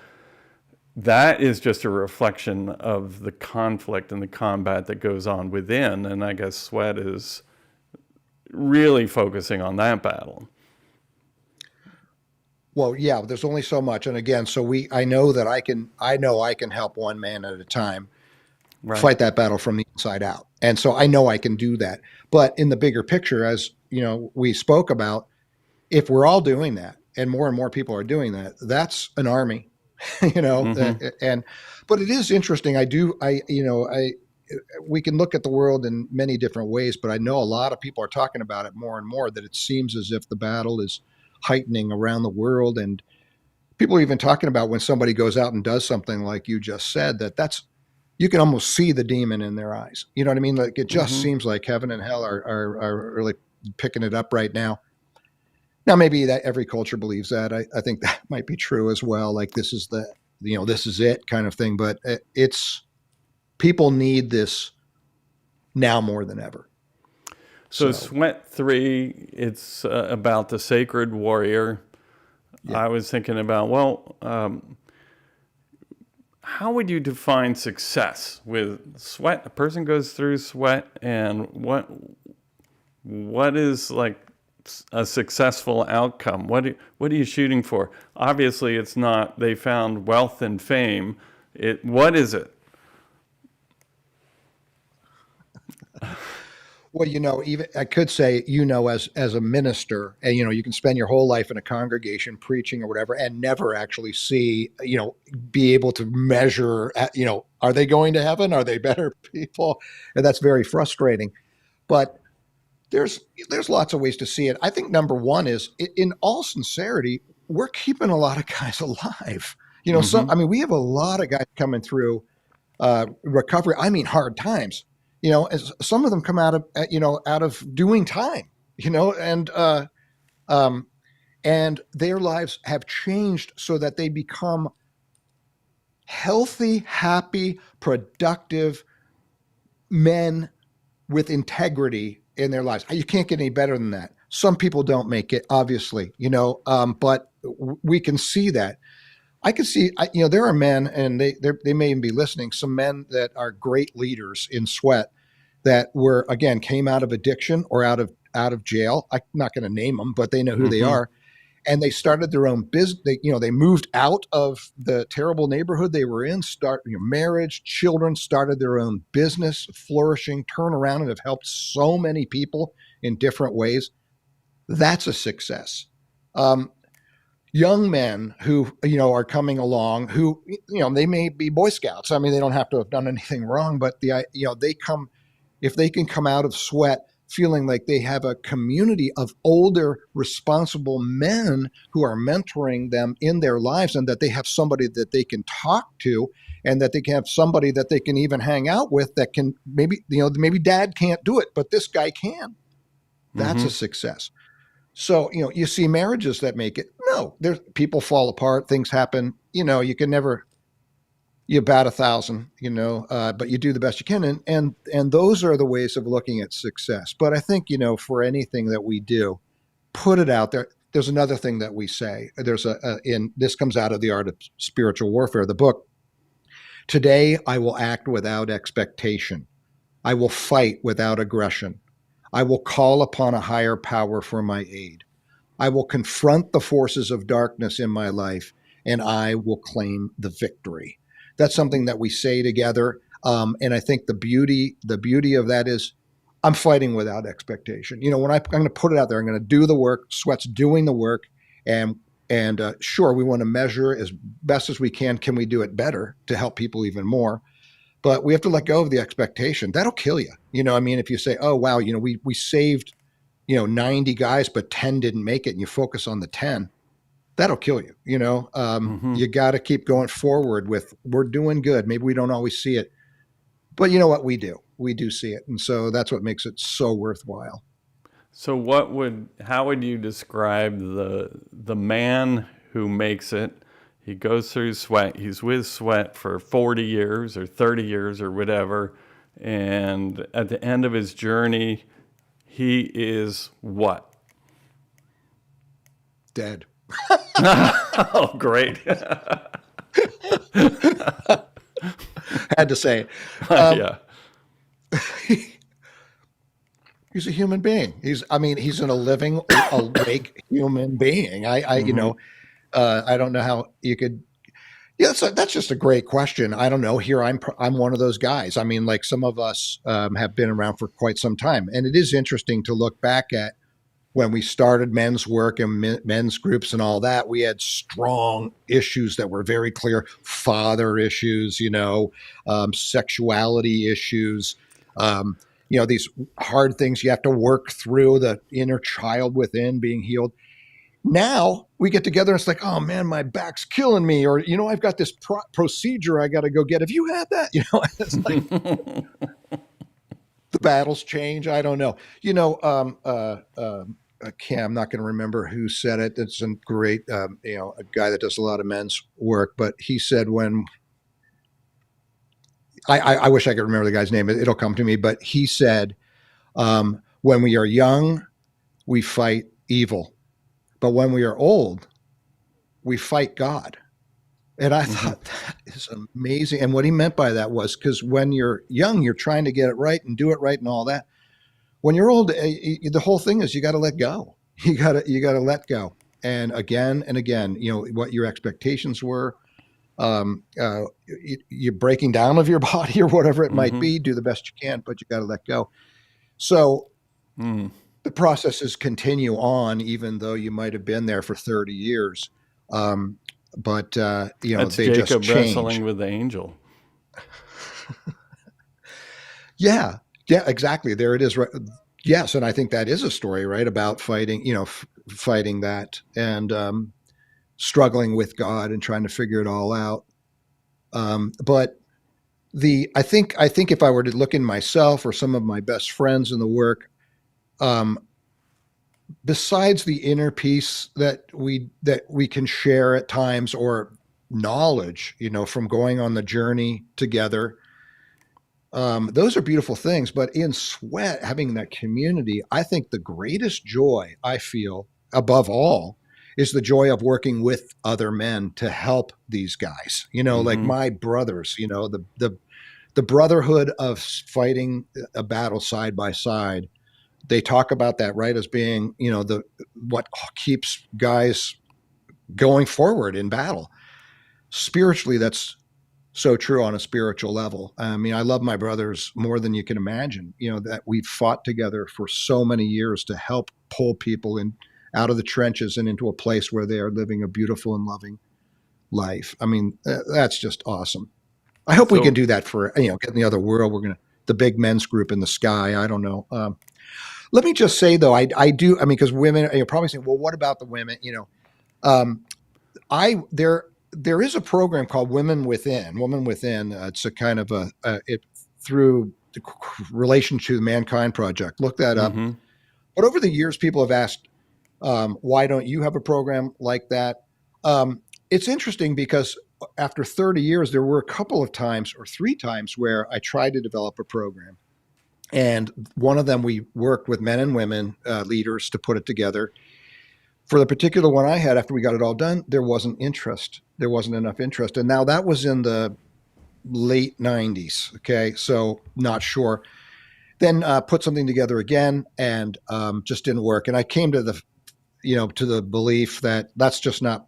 that is just a reflection of the conflict and the combat that goes on within. And I guess Sweat is really focusing on that battle. Well, yeah, there's only so much. And again, I know that I know I can help one man at a time Right. fight that battle from the inside out. And so I know I can do that. But in the bigger picture, as we spoke about, if we're all doing that and more people are doing that, that's an army. Hmm. and but it is interesting. We can look at the world in many different ways, but I know a lot of people are talking about it more and more, that it seems as if the battle is heightening around the world. And people are even talking about when somebody goes out and does something like you just said, that's you can almost see the demon in their eyes. You know what I mean? Like it just Hmm. seems like heaven and hell are really picking it up right now. Now, maybe that every culture believes that. I think that might be true as well. Like this is this is it kind of thing. But it's people need this now more than ever. So So SWET 3, it's about the sacred warrior. yeah. I was thinking about, well, how would you define success with SWET? A person goes through SWET, and what is like a successful outcome? What are you shooting for? Obviously, it's not they found wealth and fame. What is it? Well, even I could say, as a minister, and you can spend your whole life in a congregation preaching or whatever, and never actually see, be able to measure, are they going to heaven? Are they better people? And that's very frustrating. But there's there's lots of ways to see it. I think number one is, in all sincerity, we're keeping a lot of guys alive. Mm-hmm. We have a lot of guys coming through recovery. I mean, hard times. As some of them come out of doing time. You know, um, and their lives have changed so that they become healthy, happy, productive men with integrity in their lives. You can't get any better than that. Some people don't make it, obviously, but we can see that. I can see, there are men, and they may even be listening. Some men that are great leaders in SWET that were, again, came out of addiction or out of jail. I'm not going to name them, but they know who they Mm-hmm. are, and they started their own business. They moved out of the terrible neighborhood they were in, start marriage, children, started their own business, flourishing, turn around, and have helped so many people in different ways. That's a success. Um, Young men who are coming along, who they may be Boy Scouts. I mean, they don't have to have done anything wrong, but they come, if they can come out of SWET feeling like they have a community of older, responsible men who are mentoring them in their lives, and that they have somebody that they can talk to, and that they can have somebody that they can even hang out with, that can maybe dad can't do it, but this guy can. That's Mm-hmm. a success. So, you see marriages that make it. No, there's people fall apart, things happen. You can never, you bat 1,000, but you do the best you can. And those are the ways of looking at success. But I think, for anything that we do, put it out there. There's another thing that we say. In this comes out of the Art of Spiritual Warfare, the book. Today, I will act without expectation. I will fight without aggression. I will call upon a higher power for my aid. I will confront the forces of darkness in my life, and I will claim the victory. That's something that we say together. And I think the beauty of that is, I'm fighting without expectation. When I'm going to put it out there, I'm going to do the work. SWET's doing the work. And sure, we want to measure as best as we can. Can we do it better to help people even more? But we have to let go of the expectation. That'll kill you. If you say, oh, wow, we saved 90 guys, but 10 didn't make it, and you focus on the 10, that'll kill you. Mm-hmm. You got to keep going forward with, we're doing good. Maybe we don't always see it, but you know what? We do see it. And so that's what makes it so worthwhile. So how would you describe the man who makes it? He goes through SWET. He's with SWET for 40 years or 30 years or whatever. And at the end of his journey, he is what? Dead. Oh, great. Had to say it. Um, Yeah. he's a human being. He's a living, awake human being. Hmm. I don't know how you could. Yeah, that's just a great question. I don't know. Here, I'm one of those guys. Like some of us have been around for quite some time, and it is interesting to look back at. when we started men's work and men's groups and all that, we had strong issues that were very clear: father issues, sexuality issues, these hard things you have to work through, the inner child within being healed. Now we get together and it's like, oh man, my back's killing me, or I've got this procedure I got to go get. Have you had that? It's like the battles change. I don't know. I'm not going to remember who said it. It's a great, a guy that does a lot of men's work, but he said when I wish I could remember the guy's name. It'll come to me, but he said, when we are young, we fight evil, but when we are old, we fight God. And I thought that is amazing. And what he meant by that was, because when you're young, you're trying to get it right and do it right and all that. When you're old, the whole thing is you got to let go. You got to let go. And again, what your expectations were, you're breaking down of your body or whatever it might be. Do the best you can, but you got to let go. So the processes continue on, even though you might have been there for 30 years. But That's they Jacob just change. wrestling with the angel. Yeah, exactly. There it is. Right. Yes, and I think that is a story, right, about fighting, fighting that and struggling with God and trying to figure it all out. But I think if I were to look in myself or some of my best friends in the work, besides the inner peace that we can share at times, or knowledge, from going on the journey together, those are beautiful things. But in SWET, having that community, I think the greatest joy I feel above all is the joy of working with other men to help these guys, like my brothers, the brotherhood of fighting a battle side by side. They talk about that, right, as being, what keeps guys going forward in battle. Spiritually, that's so true on a spiritual level. I mean, I love my brothers more than you can imagine, that we've fought together for so many years to help pull people in out of the trenches and into a place where they are living a beautiful and loving life. I mean, that's just awesome. I hope we can do that for, get in the other world. The big men's group in the sky. I don't know. Let me just say, though, I do. I mean, because women, you're probably saying, well, what about the women? There is a program called Women Within. Women Within. It's a kind of it through the relation to the Mankind Project. Look that up. But over the years, people have asked, why don't you have a program like that? It's interesting because after 30 years, there were a couple of times or 3 times where I tried to develop a program. And one of them, we worked with men and women leaders to put it together. For the particular one I had, after we got it all done, there wasn't interest. There wasn't enough interest. And now that was in the late 90s. Okay. So not sure. Then put something together again and just didn't work. And I came to the belief that that's not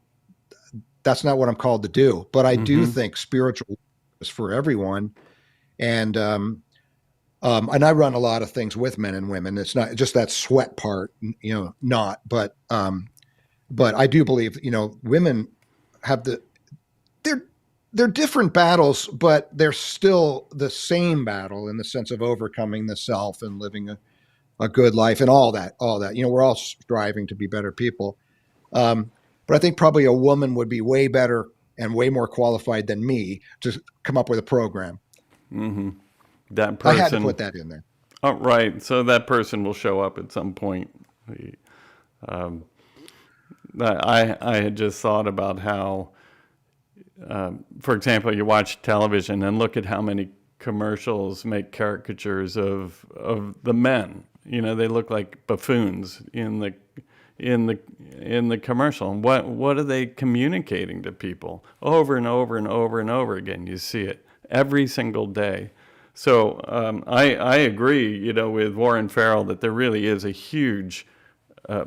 what I'm called to do. But I do think spiritual is for everyone. And I run a lot of things with men and women. It's not just that SWET part, but I do believe, women have they're different battles, but they're still the same battle in the sense of overcoming the self and living a good life and all that. We're all striving to be better people. But I think probably a woman would be way better and way more qualified than me to come up with a program. That person, I had to put that in there. Oh, right. So that person will show up at some point. I had just thought about how, for example, you watch television and look at how many commercials make caricatures of the men. They look like buffoons in the commercial. And what are they communicating to people over and over and over and over again? You see it every single day. So I agree, with Warren Farrell that there really is a huge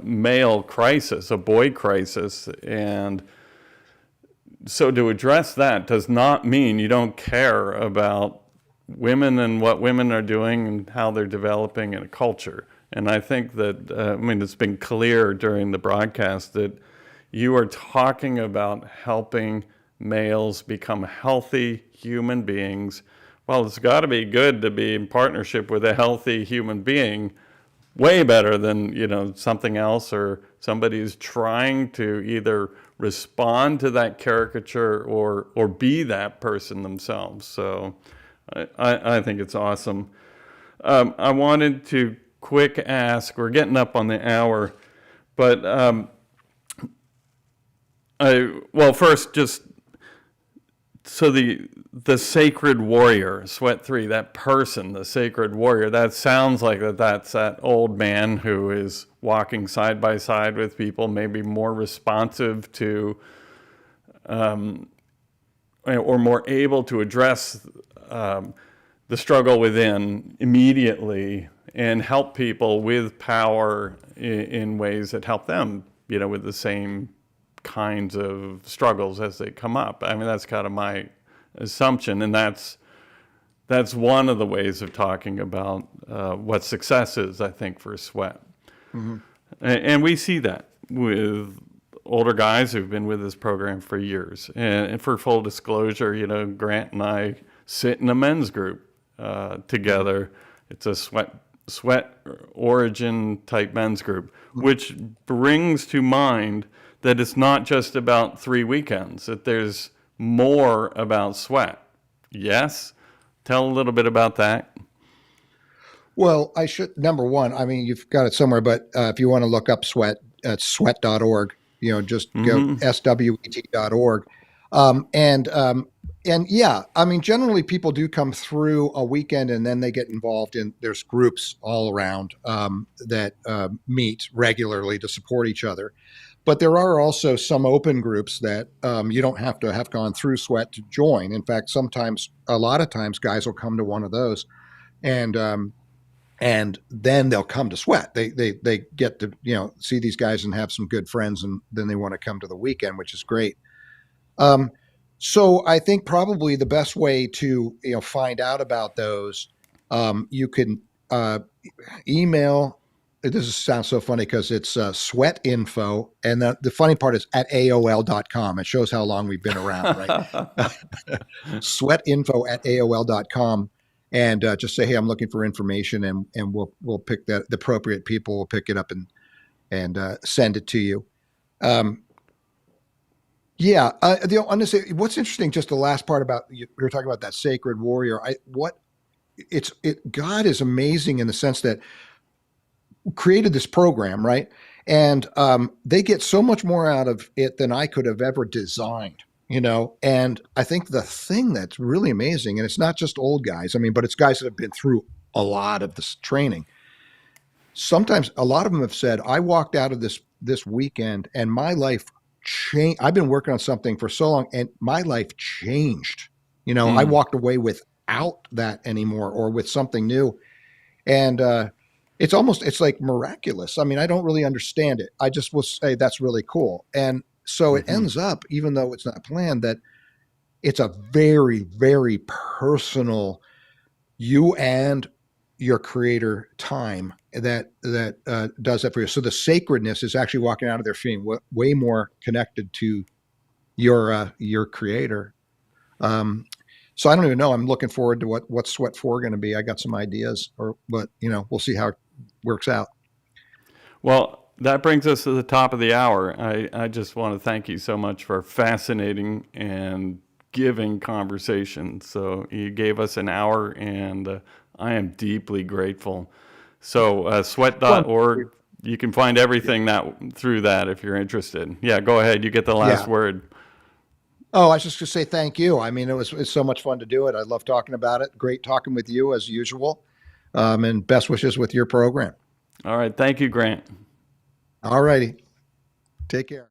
male crisis, a boy crisis, and so to address that does not mean you don't care about women and what women are doing and how they're developing in a culture. And I think that, I mean, it's been clear during the broadcast that you are talking about helping males become healthy human beings. Well, it's got to be good to be in partnership with a healthy human being, way better than, something else, or somebody who's trying to either respond to that caricature or be that person themselves. So I think it's awesome. I wanted to quick ask, we're getting up on the hour, but well, first, just so the sacred warrior, SWET 3, that person, the sacred warrior, that sounds like that's that old man who is walking side by side with people, maybe more responsive to, or more able to address the struggle within immediately and help people with power in ways that help them, with the same kinds of struggles as they come up. I mean, that's kind of my assumption, and that's one of the ways of talking about what success is, I think, for SWET. Mm-hmm. And we see that with older guys who've been with this program for years. And for full disclosure, Grant and I sit in a men's group together. It's a SWET origin type men's group, which brings to mind that it's not just about 3 weekends, that there's more about SWET. Yes? Tell a little bit about that. Well, I should, number one, I mean, you've got it somewhere, but if you want to look up SWET, it's swet.org, just go swet.org. And yeah, I mean, generally people do come through a weekend and then they get involved there's groups all around that meet regularly to support each other. But there are also some open groups that you don't have to have gone through SWET to join. In fact, a lot of times, guys will come to one of those, and then they'll come to SWET. They get to see these guys and have some good friends, and then they want to come to the weekend, which is great. So I think probably the best way to find out about those, you can email. This sounds so funny because it's SWET info. And the funny part is at AOL.com. It shows how long we've been around, right? SWET info at AOL.com. And just say, hey, I'm looking for information, and we'll pick the appropriate people will pick it up and send it to you. Yeah. I'm going to say what's interesting, just the last part about, we were talking about that sacred warrior. God is amazing in the sense that created this program, right? And they get so much more out of it than I could have ever designed, And I think the thing that's really amazing, and it's not just old guys, I mean, but it's guys that have been through a lot of this training. Sometimes a lot of them have said, I walked out of this weekend and my life changed. I've been working on something for so long and my life changed. I walked away without that anymore, or with something new. And it's like miraculous. I mean, I don't really understand it. I just will say that's really cool. And so it ends up, even though it's not planned, that it's a very, very personal, you and your creator time that does that for you. So the sacredness is actually walking out of there feeling way more connected to your creator. So I don't even know. I'm looking forward to what's SWET 4 going to be. I got some ideas, but we'll see how it works out. Well, that brings us to the top of the hour. I just want to thank you so much for a fascinating and giving conversation. So you gave us an hour, and I am deeply grateful. So swet.org, you can find everything through that if you're interested. Yeah, go ahead. You get the last word. Oh, I was just going to say thank you. I mean, it's so much fun to do it. I love talking about it. Great talking with you as usual. And best wishes with your program. All right. Thank you, Grant. All righty. Take care.